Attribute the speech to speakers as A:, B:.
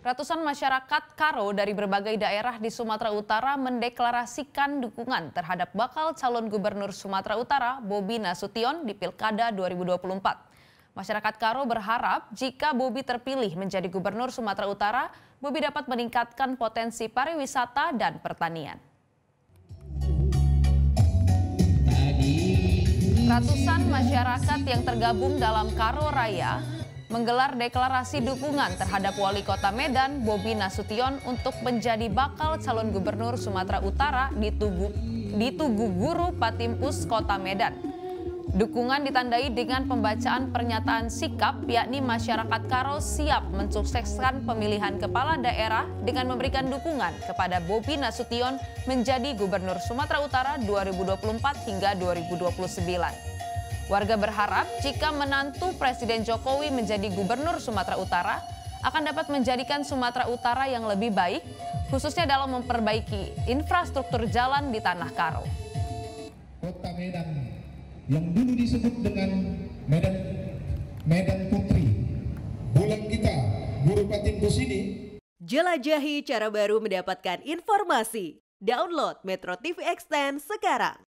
A: Ratusan masyarakat Karo dari berbagai daerah di Sumatera Utara mendeklarasikan dukungan terhadap bakal calon gubernur Sumatera Utara Bobi Nasution di Pilkada 2024. Masyarakat Karo berharap jika Bobi terpilih menjadi gubernur Sumatera Utara, Bobi dapat meningkatkan potensi pariwisata dan pertanian. Ratusan masyarakat yang tergabung dalam Karo Raya menggelar deklarasi dukungan terhadap Wali Kota Medan Bobi Nasution untuk menjadi bakal calon gubernur Sumatera Utara di Tugu Guru Patimpus Kota Medan. Dukungan ditandai dengan pembacaan pernyataan sikap, yakni masyarakat Karo siap mensukseskan pemilihan kepala daerah dengan memberikan dukungan kepada Bobi Nasution menjadi gubernur Sumatera Utara 2024 hingga 2029. Warga berharap jika menantu Presiden Jokowi menjadi gubernur Sumatera Utara akan dapat menjadikan Sumatera Utara yang lebih baik, khususnya dalam memperbaiki infrastruktur jalan di Tanah Karo.
B: Kota Medan yang dulu disebut dengan Medan Putri, bulan kita Guru Patimpus ini.
C: Jelajahi cara baru mendapatkan informasi. Download Metro TV Extend sekarang.